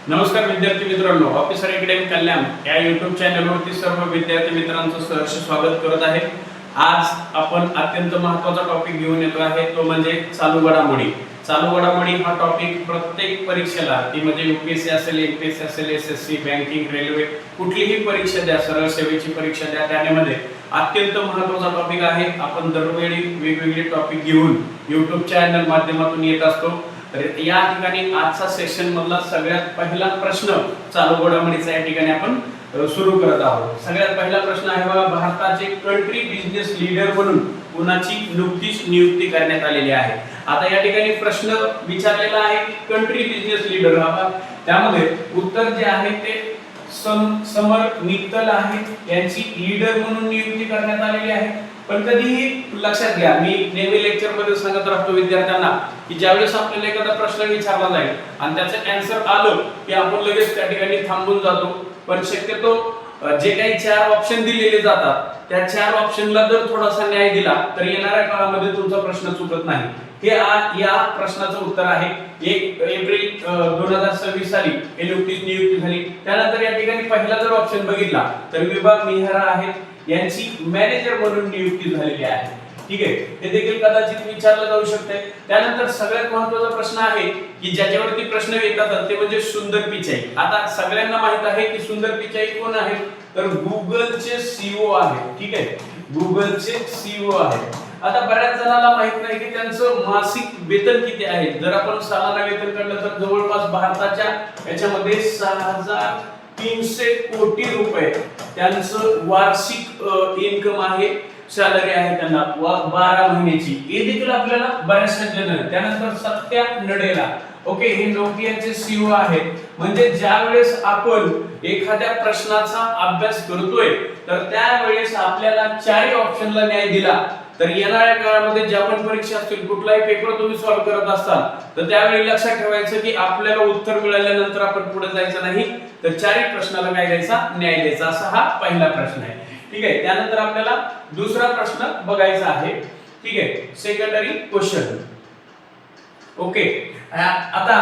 नमस्कार विद्यार्थी मित्रांनो, ऑफिसर अकॅडमी कल्याण या YouTube चॅनलवरती सर्व विद्यार्थी मित्रांचं सहर्ष स्वागत करत आहे। आज आपण अत्यंत महत्त्वाचा टॉपिक घेऊन येतो आहे, तो म्हणजे चालू घडामोडी। चालू घडामोडी हा टॉपिक प्रत्येक परीक्षेला, ती म्हणजे UPSC असेल, MPSC असेल, SSC, बँकिंग, रेल्वे, कुठलीही परीक्षा द्या, सरळ सेवेची परीक्षा द्या, त्यामध्ये अत्यंत महत्त्वाचा टॉपिक आहे। आपण दरवेळी वेगवेगळे टॉपिक घेऊन YouTube चॅनल माध्यमातून येत असतो। तर या ठिकाणी आजचा सेशन मधला सगळ्यात पहिला प्रश्न चालू घडामोडीचा या ठिकाणी आपण सुरू करत आहोत। सगळ्यात पहिला प्रश्न आहे बघा, भारताचे कंट्री बिझनेस लीडर म्हणून कुणाची नुकतीच नियुक्ती करण्यात आलेली आहे। आता या ठिकाणी प्रश्न विचारलेला आहे की कंट्री बिझनेस लीडर, त्यामध्ये उत्तर जे आहे ते समर मित्तल आहे यांची लीडर म्हणून नियुक्ती करण्यात आलेली आहे। पण कधीही लक्षात घ्या, मी नेहमी लेक्चर मध्ये सांगत राहतो विद्यार्थ्यांना की ज्यावेळेस आपल्याला एखादा प्रश्न विचारला जाईल आणि त्याचं आन्सर आलं की आपण लगेच त्या ठिकाणी थांबून जातो। पण शक्यतो जे काही चार ऑप्शन दिलेले जातात त्या चार ऑप्शनला जर थोडासा न्याय दिला तर येणाऱ्या काळामध्ये तुमचा प्रश्न चुकत नाही। हे या प्रश्नाचं उत्तर आहे। 1 एप्रिल 2026 साली हे नुकतीच नियुक्ती झाली। त्यानंतर या ठिकाणी पहिला जर ऑप्शन बघितला तर विभाग मेहरा आहेत यांची मॅनेजर म्हणून नियुक्ती झालेली आहे। ठीक आहे, हे देखील कदाचित विचारलं जाऊ शकते। त्यानंतर सगळ्यात महत्त्वाचा प्रश्न आहे की ज्याच्यावरती प्रश्न येतात ते म्हणजे सुंदर पिचाई। आता सगळ्यांना माहित आहे की सुंदर पिचाई कोण आहे, तर गुगलचे CEO आहेत। ठीक आहे, गुगलचे CEO आहेत। आता बऱ्याच जणांना माहित नाही की त्यांचं मासिक वेतन किती आहे। जर आपण सालाना वेतन काढलं तर जवळपास भारताच्या याच्यामध्ये 6300 कोटी रुपये त्यांचं वार्षिक इन्कम आहे, सॅलरी आहे त्यांना 12 महिन्याची। हे देखील आपल्याला बऱ्याचशा जण। त्यानंतर सत्या नडेला, ओके, हे नोकियाचे CEO आहेत। म्हणजे ज्यावेळेस आपण एखाद्या प्रश्नाचा अभ्यास करतोय तर त्यावेळेस आपल्याला चारही ऑप्शनला न्याय दिला तर येणाऱ्या काळामध्ये ज्या पण परीक्षा असतील, कुठलाही पेपर तुम्ही सॉल्व्ह करत असाल तर त्यावेळी लक्षात ठेवायचं की आपल्याला उत्तर मिळाल्यानंतर आपण पुढे जायचं नाही, तर चारही प्रश्नाला काय द्यायचा, न्याय द्यायचा। असा हा पहिला प्रश्न आहे। ठीक आहे, त्यानंतर आपल्याला दुसरा प्रश्न बघायचा आहे। ठीक आहे, सेकंडरी क्वेश्चन। ओके, आता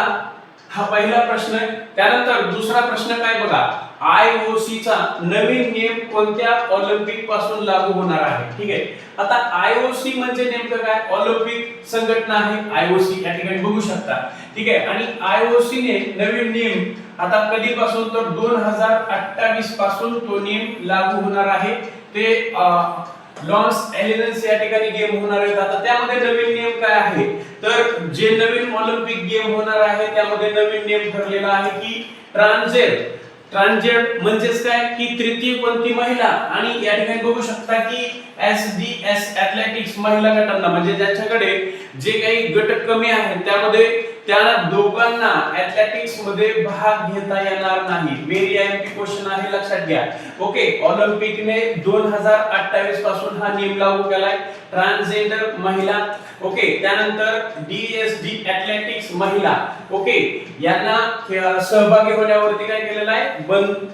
हा पहिला प्रश्न आहे। त्यानंतर दुसरा प्रश्न काय बघा, IOC चा नवीन नियम कोणत्या ऑलिम्पिक पासून लागू होणार आहे। ठीक आहे, आता IOC म्हणजे नेमकं काय, ऑलिम्पिक संघटना आहे IOC, या ठिकाणी बघू शकता। ठीक आहे, आणि IOC ने नवीन नियम आता कधीपासून, तर 2028 पासून तो नियम लागू होणार आहे। ते लॉस एलिमेंट्स या ठिकाणी गेम होणार आहेत। आता त्यामध्ये नवीन नियम काय आहे, तर जे नवीन ऑलिम्पिक गेम होणार आहे त्यामध्ये नवीन नियम ठरलेला आहे की ट्रान्सजेंडर म्हणजेच काय की तृतीयपंथी महिला, आणि या ठिकाणी बघू शकता की SDS ॲथलेटिक्स महिला गटांना, म्हणजे ज्याच्याकडे जे काही गट कमी आहेत त्यामध्ये त्या दोघांना ॲथलेटिक्स मध्ये भाग घेता येणार नाही। व्हेरी एमपी क्वेश्चन आहे, लक्षात घ्या। ओके, ऑलिम्पिकने 2028 पासून हा नियम लागू केलाय, ट्रान्सजेंडर महिला। ओके, त्यानंतर DSD ॲथलेटिक्स महिला, ओके, यांना सहभागी होण्यावरती काय केलेलं आहे,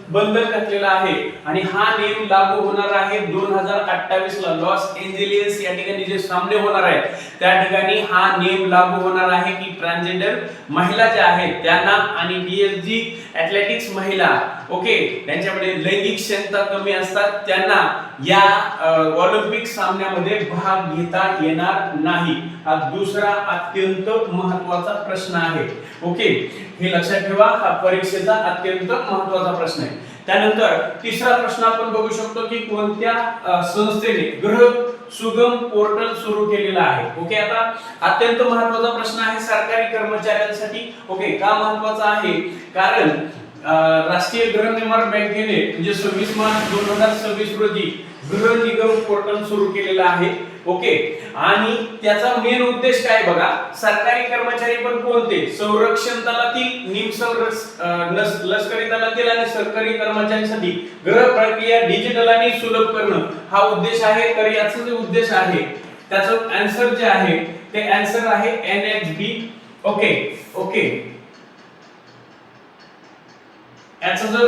बंधन घातलेलं आहे। आणि हा नियम लागू होणार आहे 2028 ला लॉस एंजेलिस या ठिकाणी जे सामने होणार आहेत त्या ठिकाणी हा नियम लागू होणार आहे की ट्रान्सजेंडर महिला ज्या आहेत त्यांना आणि DSD ॲथलेटिक्स महिला, ओके, त्यांच्याकडे लैंगिक क्षमता कमी असतात, त्यांना या ऑलिम्पिक सामन्यामध्ये भाग घेता येणार नाही। हा दुसरा अत्यंत महत्त्वाचा प्रश्न आहे। ओके, हे लक्षात ठेवा, हा परीक्षेचा अत्यंत महत्त्वाचा प्रश्न आहे। त्यानंतर तिसरा प्रश्न आपण बघू शकतो की कोणत्या संस्थेने ग्रह सुगम पोर्टल सुरू केलेला आहे। ओके, आता अत्यंत महत्त्वाचा प्रश्न आहे सरकारी कर्मचाऱ्यांसाठी। ओके, का महत्त्वाचा आहे, कारण राष्ट्रीय गृहनिर्माण बँकेने म्हणजे 26 मार्च 2026 रोजी गृह निगम पोर्टल सुरू केलेला आहे। ओके, आणि त्याचा मेन उद्देश काय बघा, सरकारी कर्मचारी पण कोणते, संरक्षण दलातील, लष्करी दलातील आणि सरकारी कर्मचाऱ्यांसाठी गृह प्रक्रिया डिजिटल आणि सुलभ करणं हा उद्देश आहे। तर याचा जो उद्देश आहे त्याचं आन्सर जे आहे ते आन्सर आहे NHB। ओके, ओके, याचा जो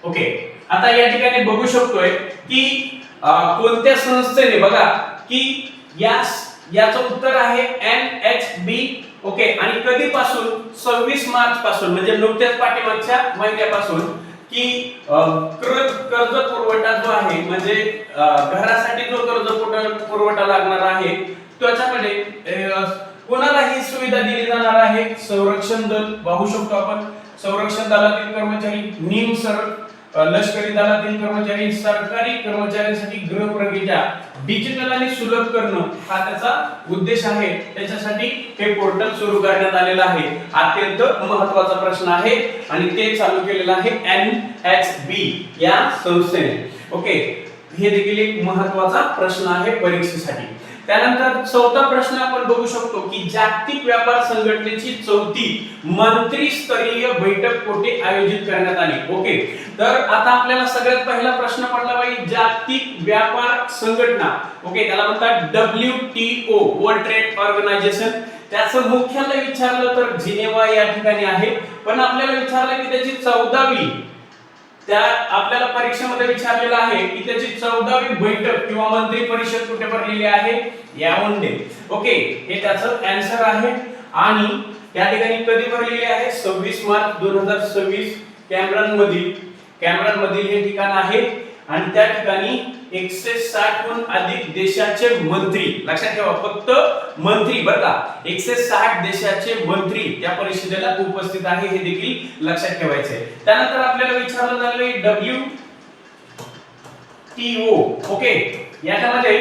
ओके, आता या ठिकाणी बघू शकतोय की कोणत्या संस्थेने बघा की या याचं उत्तर आहे NHB. ओके, आणि कधीपासून? 26 मार्च पासून, म्हणजे नुकत्याच पाठीमागच्या महिन्यापासून, की कर्ज पुरवठा जो आहे, म्हणजे घरासाठी जो कर्ज पुरवठा लागणार आहे त्याच्यामध्ये कोणाला ही सुविधा दिली जाणार आहे? संरक्षण दल, पाहू शकतो आपण, संरक्षण दलातील कर्मचारी, लष्करी दलातील कर्मचारी, सरकारी कर्मचाऱ्यांसाठी गृह प्रक्रिया डिजिटल आणि सुलभ करणं हा त्याचा उद्देश आहे. त्याच्यासाठी हे पोर्टल सुरू करण्यात आलेलं आहे. अत्यंत महत्त्वाचा प्रश्न आहे आणि ते चालू केलेलं आहे NHB या संस्थेने. ओके, हे देखील एक महत्त्वाचा प्रश्न आहे परीक्षेसाठी. त्यानंतर चौथा प्रश्न आपण बघू शकतो की जागतिक व्यापार संघटनेची 4थी मंत्रीस्तरीय बैठक कुठे आयोजित करण्यात आली? ओके, तर आता आपल्याला सगळ्यात पहिला प्रश्न पडला पाहिजे, जागतिक व्यापार संघटना. ओके, त्याला म्हणतात WTO, वर्ल्ड ट्रेड ऑर्गनायझेशन. त्याचं मुख्यालय विचारलं तर जिनेवा या ठिकाणी आहे, पण आपल्याला विचारलं की त्याची 14वी, त्या आपल्याला परीक्षेमध्ये विचारलेला आहे की त्याची 14वी बैठक किंवा मंत्री परिषद कुठे भरलेली आहे? याओंडे. ओके, हे त्याचं आन्सर आहे. आणि या ठिकाणी कधी भरलेली आहे? 26 मार्च 2026 कॅमेरन मधील हे ठिकाण आहे. आणि त्या ठिकाणी 160 हून अधिक देशाचे मंत्री, लक्षात ठेवा फक्त मंत्री बरं का, 160 देशाचे मंत्री त्या परिषदेला उपस्थित आहे, हे देखील लक्षात ठेवायचे. त्यानंतर आपल्याला विचारलं झालं WTO. ओके, याच्यामध्ये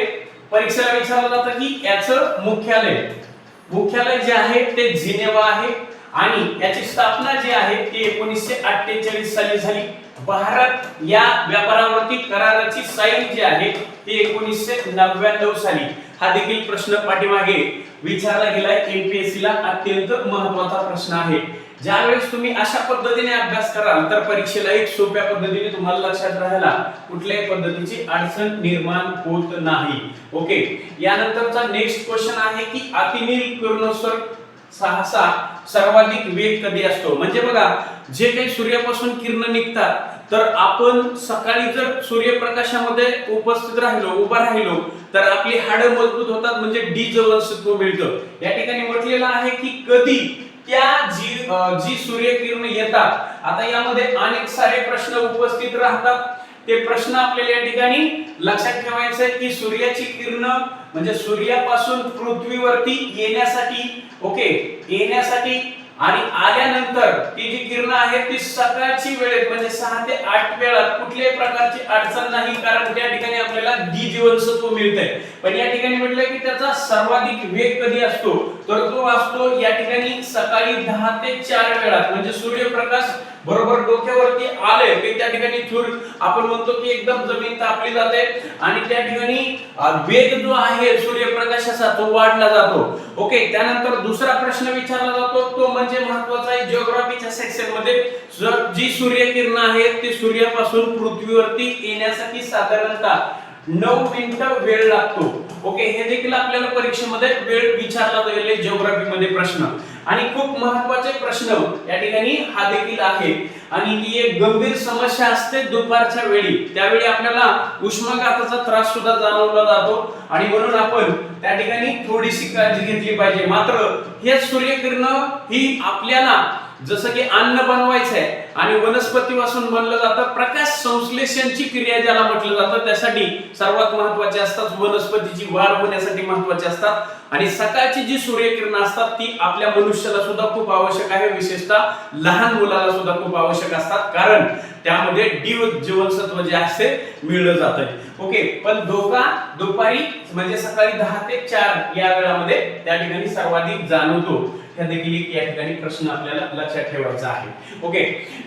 परीक्षेला विचारलं जातं की याचं मुख्यालय जे आहे ते जिनेवा आहे आणि याची स्थापना जी आहे ती 1948 साली झाली. भारत या व्यापारावरती कराराची साइन जी आहे ती 1999 साली. हा देखील प्रश्न पाठीमागे विचारला गेलाय एमपीएससी ला. अत्यंत महत्त्वाचा प्रश्न आहे. ज्यावेळेस तुम्ही अशा पद्धतीने अभ्यास कराल तर परीक्षेला एक सोप्या पद्धतीने तुम्हाला लक्षात राहायला कुठल्याही पद्धतीची अडचण निर्माण होत नाही. ओके, यानंतरचा नेक्स्ट क्वेश्चन आहे की अतिनील किरणोत्सर्ग सहसा सर्वाधिक वेग कधी असतो? म्हणजे बघा, जे काही सूर्यापासून किरण निघतात तर आपण सकाळी जर सूर्यप्रकाशामध्ये उभा राहिलो तर आपली हाडं मजबूत होतात, म्हणजे डी जीवनसत्व मिळतं. या ठिकाणी म्हटलेलं आहे की कधी त्या जी सूर्यकिरण येतात. आता यामध्ये अनेक सारे प्रश्न उपस्थित राहतात. ते प्रश्न आपल्याला या ठिकाणी लक्षात ठेवायचे आहे की सूर्याची किरण म्हणजे सूर्यापासून पृथ्वीवरती येण्यासाठी आणि आल्यानंतर ती जी किरण आहे ती सकाळची वेळेत म्हणजे 6 ते 8 वेळात कुठल्याही प्रकारची अडचण नाही, कारण त्या ठिकाणी आपल्याला डी जीवनसत्व मिळतंय. पण या ठिकाणी म्हटलंय की त्याचा सर्वाधिक वेग कधी असतो? तर तो असतो या ठिकाणी सकाळी 10 ते 4 वेळात, म्हणजे सूर्यप्रकाश बरोबर डोक्यावरती आले की त्या ठिकाणी आपण म्हणतो की एकदम जमीन तापली जाते आणि त्या ठिकाणी वेग जो आहे सूर्यप्रकाशाचा तो वाढला जातो. ओके, त्यानंतर दुसरा प्रश्न विचारला जातो तो म्हणजे महत्त्वाचा आहे जिओग्राफीच्या सेक्शन मध्ये. जी सूर्यकिरण आहे ती सूर्यापासून पृथ्वीवरती येण्यासाठी साधारणतः 9 मिनिटं वेळ लागतो. ओके, हे देखील आपल्याला परीक्षेमध्ये वेळ विचारला जाईल जिओग्राफी मध्ये प्रश्न. आणि खूप महत्त्वाचे प्रश्न या ठिकाणी हा देखील आहे. आणि ही एक गंभीर समस्या असते दुपारच्या वेळी, त्यावेळी आपल्याला उष्माघाताचा त्रास सुद्धा जाणवला जातो आणि म्हणून आपण त्या ठिकाणी थोडीशी काळजी घेतली पाहिजे. मात्र हे सूर्यकिरण ही आपल्याला जसं की अन्न बनवायचं आहे आणि वनस्पतीपासून बनलं जातं, प्रकाश संश्लेषणची क्रिया ज्याला म्हटलं जातं त्यासाठी सर्वात महत्त्वाचे असतात, वनस्पतीची वाढ होण्यासाठी महत्त्वाचे असतात. आणि सकाळची जी सूर्यकिरण असतात ती आपल्या मनुष्याला सुद्धा खूप आवश्यक आहे, विशेषतः लहान मुलाला सुद्धा खूप आवश्यक असतात, कारण त्यामध्ये डी जीवनसत्व जे असते मिळलं जातं. ओके, पण धोका दुपारी म्हणजे सकाळी 10 ते 4 या वेळामध्ये त्या ठिकाणी सर्वाधिक जाणवतो. हे देखील एक या ठिकाणी प्रश्न आपल्याला लक्षात ठेवायचा आहे. ओके,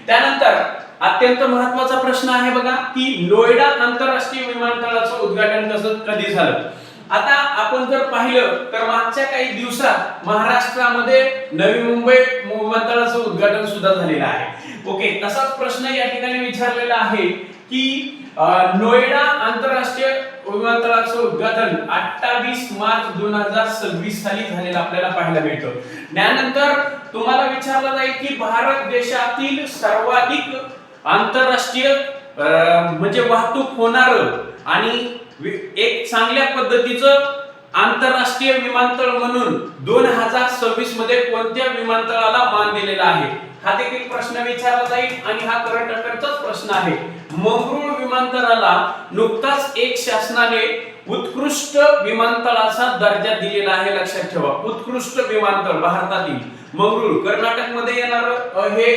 त्यानंतर अत्यंत महत्त्वाचा प्रश्न आहे बघा की नोएडा आंतरराष्ट्रीय विमानतळाचं उद्घाटन कधी झालं? आता आपण जर पाहिलं तर मागच्या काही दिवसात महाराष्ट्रामध्ये नवी मुंबई विमानतळाचं उद्घाटन सुद्धा झालेलं आहे. ओके, तसाच प्रश्न या ठिकाणी विचारलेला आहे की नोएडा आंतरराष्ट्रीय विमानतळाचं उद्घाटन 28 मार्च 2026 साली झालेलं आपल्याला पाहायला मिळतं. त्यानंतर तुम्हाला विचारलं जाईल की भारत देशातील सर्वाधिक आंतरराष्ट्रीय म्हणजे वाहतूक होणार आणि एक चांगल्या पद्धतीचं आंतरराष्ट्रीय विमानतळ म्हणून 2026 मध्ये कोणत्या विमानतळाला मान दिलेला आहे? हा देखील प्रश्न विचारला जाईल आणि हा करंट अफेअरचाच प्रश्न आहे. मंगरुळ विमानतळाला नुकताच एक शासनाने उत्कृष्ट विमानतळाचा दर्जा दिलेला आहे. लक्षात ठेवा, उत्कृष्ट विमानतळ भारतातील मंगरुळ कर्नाटक मध्ये येणार हे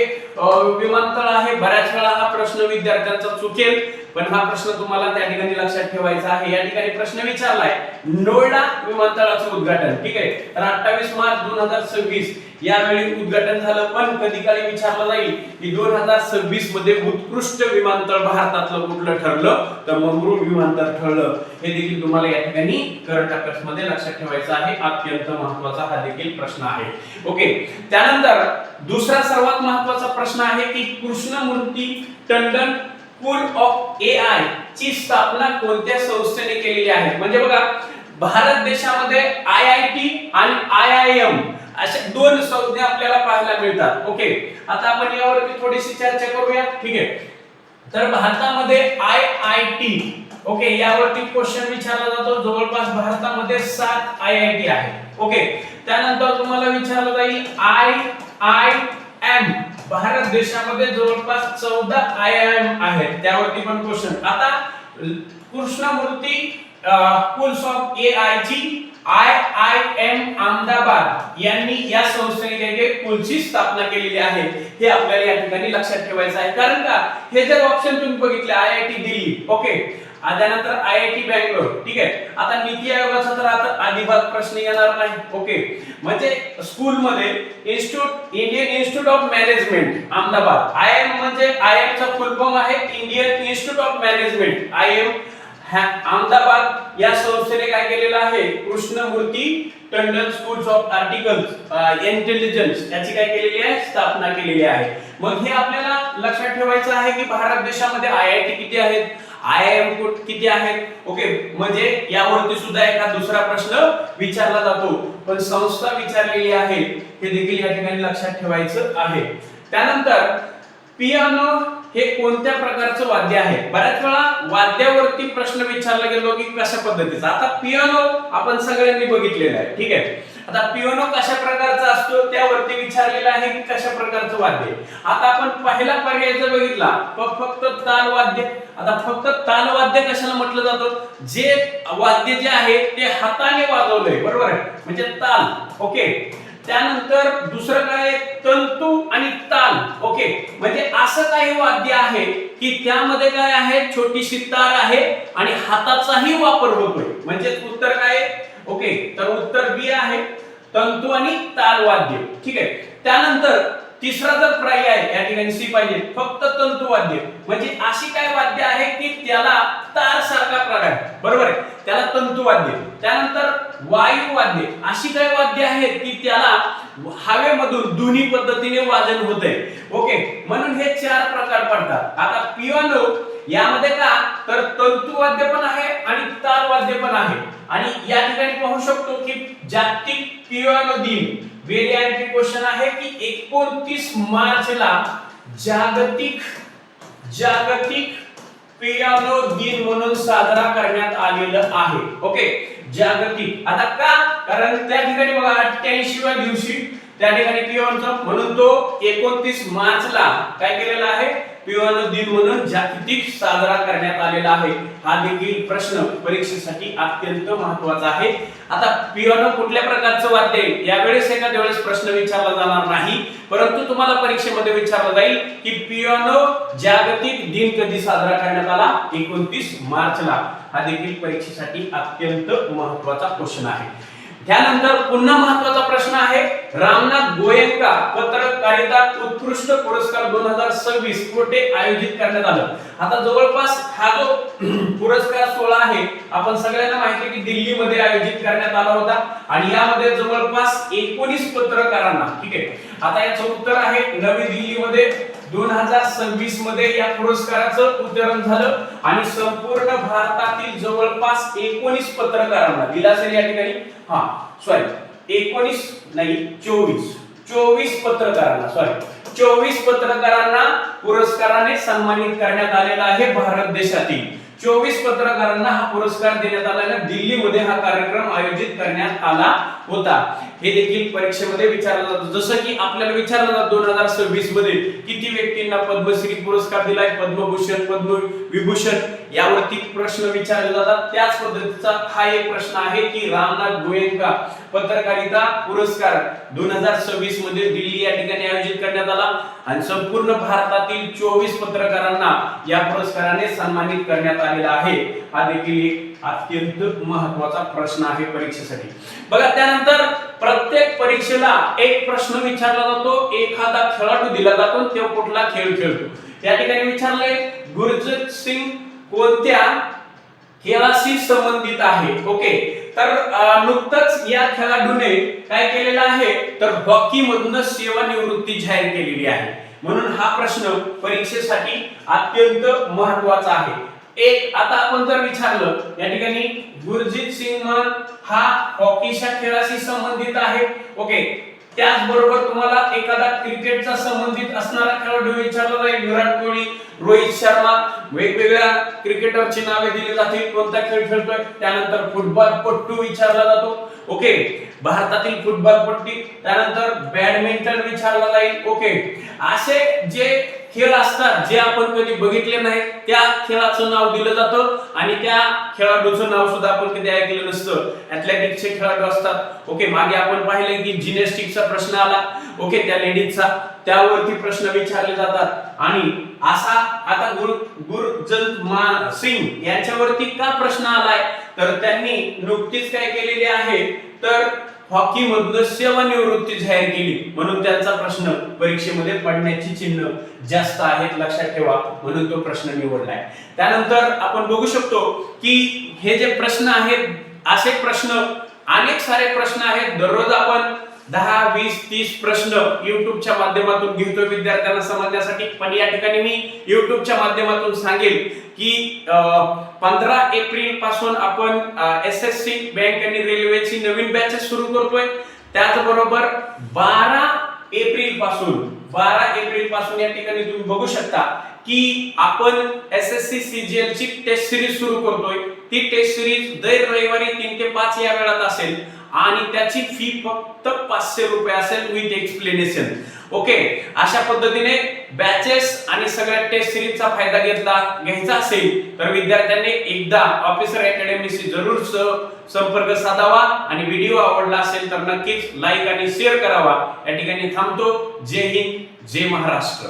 विमानतळ आहे. बऱ्याच वेळा हा प्रश्न विद्यार्थ्यांचा चुकेल, पण हा प्रश्न तुम्हाला त्या ठिकाणी लक्षात ठेवायचा आहे. या ठिकाणी प्रश्न विचारलाय नोएडा विमानतळाचं उद्घाटन. ठीक आहे, तर 28 मार्च 2026 यावेळी उद्घाटन झालं. पण कधी काळी विचारलं जाईल की 2026 मध्ये उत्कृष्ट विमानतळ भारतातलं कुठलं ठरलं? तर मंगरुळ विमानतळ ठरलं. हे देखील तुम्हाला या ठिकाणी करंट अफेअर्स मध्ये लक्षात ठेवायचं आहे. अत्यंत महत्त्वाचा हा देखील प्रश्न आहे. ओके, त्यानंतर दुसरा सर्वात महत्त्वाचा प्रश्न आहे की Krishnamurthy Tandon school of AI ची स्थापना कोणत्या संस्थेने केलेली आहे? म्हणजे बघा, भारत देशामध्ये आयआयटी आणि आयआयएम अशा दोन संज्ञा आपल्याला पाहायला मिळतात. ओके, आता आपण यावरती थोडीशी चर्चा करूया. ठीक आहे, तर भारतामध्ये आयआयटी, ओके, यावरती क्वेश्चन विचारला जातो. जवळपास भारतामध्ये 7 आयआयटी आहे. ओके, त्यानंतर तुम्हाला विचारलं जाईल आयआयएम, भारत देशामध्ये जवळपास 14 आयआयएम आहेत. त्यावरती पण क्वेश्चन. आता कृष्णमूर्ती स्कूल्स ऑफ एआय ची आयआयएम अहमदाबाद यांनी या संस्थेने स्कूलची स्थापना केलेली आहे. हे आपल्याला या ठिकाणी लक्षात ठेवायचं आहे. कारण का, हे जर ऑप्शन तुम्ही बघितले आयआयटी दिल्ली, ओके, त्यानंतर आयआयटी बँगलोर. ठीक आहे, आता नीती आयोगाचा तर आता आदिभाग प्रश्न येणार नाही. ओके, म्हणजे स्कूल मध्ये Indian Institute of Management Ahmedabad, IM म्हणजे आयएम चा फुल फॉर्म आहे Indian Institute of Management IM Ahmedabad. या संस्थेने काय केलेलं आहे? Krishnamurthy Tandon schools of articles intelligence याची काय केलेली आहे? स्थापना केलेली आहे. मग हे आपल्याला लक्षात ठेवायचं आहे की भारत देशामध्ये आयआयटी किती आहेत, आयआयएम किती आहेत. ओके, म्हणजे यावरती सुद्धा एखादा दुसरा प्रश्न विचारला जातो, पण संस्था विचारलेली आहे हे देखील या ठिकाणी लक्षात ठेवायचं आहे. त्यानंतर पियानो हे कोणत्या प्रकारचं वाद्य आहे? बऱ्याच वेळा वाद्यावरती प्रश्न विचारला गेलो की कशा पद्धतीचा. आता पियानो आपण सगळ्यांनी बघितलेला आहे. ठीक आहे, आता पियानो कशा प्रकारचा असतो त्यावरती विचारलेला आहे की कशा प्रकारचं वाद्य. आता आपण पहिला पर्याय जर बघितला फक्त तालवाद्य. आता फक्त तालवाद्य कशाला म्हटलं जातं? जे वाद्य जे आहे ते हाताने वाजवलंय, बरोबर आहे, म्हणजे ताल. ओके, त्यानंतर दुसरं काय? तंतू आणि ताल. ओके, म्हणजे असं काही वाद्य आहे की त्यामध्ये काय आहे? छोटीशी तार आहे आणि हाताचाही वापर होतोय. म्हणजे उत्तर काय? ओके, तर उत्तर बी आहे, तंतू आणि ताल वाद्य. ठीक आहे, त्यानंतर तिसरा जर पर्याय या ठिकाणी सी पाहिजे, फक्त तंतु वाद्य. म्हणजे अशी काय वाद्य आहे की त्याला तार सारखा प्रकार, बरोबर आहे, त्याला तंतु वाद्य. त्यानंतर वायू वाद्य, अशी काय वाद्य आहेत की त्याला हवेमधून ध्वनी पद्धतीने वादन होते. ओके, म्हणून हे 4 प्रकार पडतात. आता पियानो यामध्ये का तर तंतु वाद्य पण आहे आणि ताल वाद्य पण आहे. आणि या ठिकाणी पाहू शकतो की जागतिक पियानो दिन, व्हेरी इंपॉर्टंट क्वेश्चन आहे की 29 मार्चला जागतिक पियानो दिन म्हणून साजरा करण्यात आलेलं आहे. ओके, जागतिक. आता का? कारण त्या ठिकाणी बघा 88व्या दिवशी त्या ठिकाणी पियानोचा, म्हणून तो 29 मार्चला काय केलेला आहे? पियानो दिन म्हणून जागतिक साजरा करण्यात आलेला आहे. हा देखील प्रश्न परीक्षेसाठी अत्यंत महत्त्वाचा आहे. आता पियानो कुठल्या प्रकारचं वाद्य आहे यावेळेस एखाद्या वेळेस प्रश्न विचारला जाणार नाही, परंतु तुम्हाला परीक्षेमध्ये विचारलं जाईल की पियानो जागतिक दिन कधी साजरा करण्यात आला? 29 मार्चला. हा देखील परीक्षेसाठी अत्यंत महत्त्वाचा क्वेश्चन आहे. त्यानंतर पुन्हा महत्त्वाचा प्रश्न आहे, रामनाथ गोयंका पत्रकारिता उत्कृष्ट पुरस्कार 2026 कुठे आयोजित करण्यात आलं? आता जवळपास हा जो पुरस्कार सोहळा आहे आपण सगळ्यांना माहिती आहे की दिल्लीमध्ये आयोजित करण्यात आला होता आणि यामध्ये जवळपास 19 पत्रकारांना, ठीक आहे, आता याचं उत्तर आहे नवी दिल्लीमध्ये 2026 मध्ये या पुरस्काराचं वितरण झालं आणि संपूर्ण भारतातील जवळपास 19 पत्रकारांना दिला असेल या ठिकाणी. 24 पत्रकारांना 24 पत्रकारांना पुरस्काराने सन्मानित करण्यात आलेला आहे भारत देशातील. 24 पत्रकारांना हा पुरस्कार देण्यात आला आहे. दिल्लीमध्ये हा कार्यक्रम आयोजित करण्यात आला होता. हे देखील परीक्षेमध्ये विचारलं जातं. जसं की आपल्याला विचारलं जातं 2026 मध्ये किती व्यक्तींना पद्मश्री पुरस्कार दिलाय, पद्मभूषण, पद्मविभूषण यावरती प्रश्न विचारले जातात. त्याच पद्धतीचा हा एक प्रश्न आहे की रामनाथ गोयंका पत्रकारिता पुरस्कार 2026 मध्ये दिल्ली या ठिकाणी आयोजित करण्यात आला आणि संपूर्ण भारतातील 24 पत्रकारांना या पुरस्काराने सन्मानित करण्यात आलेला आहे. हा देखील एक अत्यंत महत्त्वाचा प्रश्न आहे परीक्षेसाठी. बघा, त्यानंतर प्रत्येक परीक्षेला एक प्रश्न विचारला जातो, एखादा खेळाडू दिला जातो, तो कुठला खेळ खेळतो. या ठिकाणी विचारले गुरजीत सिंग कोणत्या खेळाशी संबंधित आहे. ओके, तर नुकतंच या खेळाडूने काय केलेलं आहे तर हॉकी मधून सेवानिवृत्ती जाहीर केलेली आहे. म्हणून हा प्रश्न परीक्षेसाठी अत्यंत महत्त्वाचा आहे. एक आता आपण जर विचारलं या ठिकाणी गुरजीत सिंग मान हा हॉकीच्या खेळाशी संबंधित आहे. ओके, त्याचबरोबर तुम्हाला एखादा क्रिकेटचा संबंधित असणारा खेळाडू विचारला जाईल. विराट कोहली, रोहित शर्मा, वेगवेगळ्या क्रिकेटरची नावे दिली जातील, कोणता खेळ खेळतोय. त्यानंतर फुटबॉलपटू विचारला जातो. ओके, भारतातील फुटबॉलपट्टी. त्यानंतर बॅडमिंटन विचारला जाईल. ओके, असे जे खेळ असतात जे आपण कधी बघितले नाही त्या खेळाचं नाव दिलं जातं आणि त्या खेळाडूचं नाव सुद्धा आपण कधी ऐकलं नसतं. ॲथलेटिक्सचे खेळाडू असतात. ओके, मागे आपण पाहिलं की जिम्नॅस्टिक्सचा प्रश्न आला. ओके, त्या लेडीजचा त्यावरती प्रश्न विचारले जातात आणि असा आता गुरजीत सिंग यांच्यावरती का प्रश्न आलाय तर त्यांनी नुकतीच काय केलेले आहे तर हॉकी मधून सेवानिवृत्ती जाहीर केली. म्हणून त्यांचा प्रश्न परीक्षेमध्ये पडण्याची चिन्ह जास्त आहेत, लक्षात ठेवा. म्हणून तो प्रश्न निवडलाय. त्यानंतर आपण बघू शकतो की हे जे प्रश्न आहेत असे प्रश्न अनेक सारे प्रश्न आहेत. दररोज आपण 10, 20, 30 प्रश्न युट्यूबच्या माध्यमातून घेतो विद्यार्थ्यांना समजण्यासाठी. पण या ठिकाणी मी युट्यूबच्या माध्यमातून सांगेल की 15 एप्रिल पासून आपण एसएससी बँक आणि रेल्वेची नवीन बॅचेस सुरू करतोय. त्याचबरोबर 12 एप्रिल पासून या ठिकाणी तुम्ही बघू शकता की आपण एसएससी सीजीएल ची टेस्ट सिरीज सुरू करतोय. ती टेस्ट सिरीज दर रविवारी 3 ते 5 या वेळात असेल आणि त्याची फी फक्त 500 रुपये असेल विथ एक्सप्लेनेशन. ओके, अशा पद्धतीने बॅचेस आणि सगळ्या टेस्ट सिरीजचा फायदा घ्यायचा असेल तर विद्यार्थ्यांनी एकदा ऑफिसर अकॅडमीशी जरूर संपर्क साधावा आणि व्हिडिओ आवडला असेल तर नक्कीच लाईक आणि शेअर करावा. या ठिकाणी थांबतो. जय हिंद, जय महाराष्ट्र.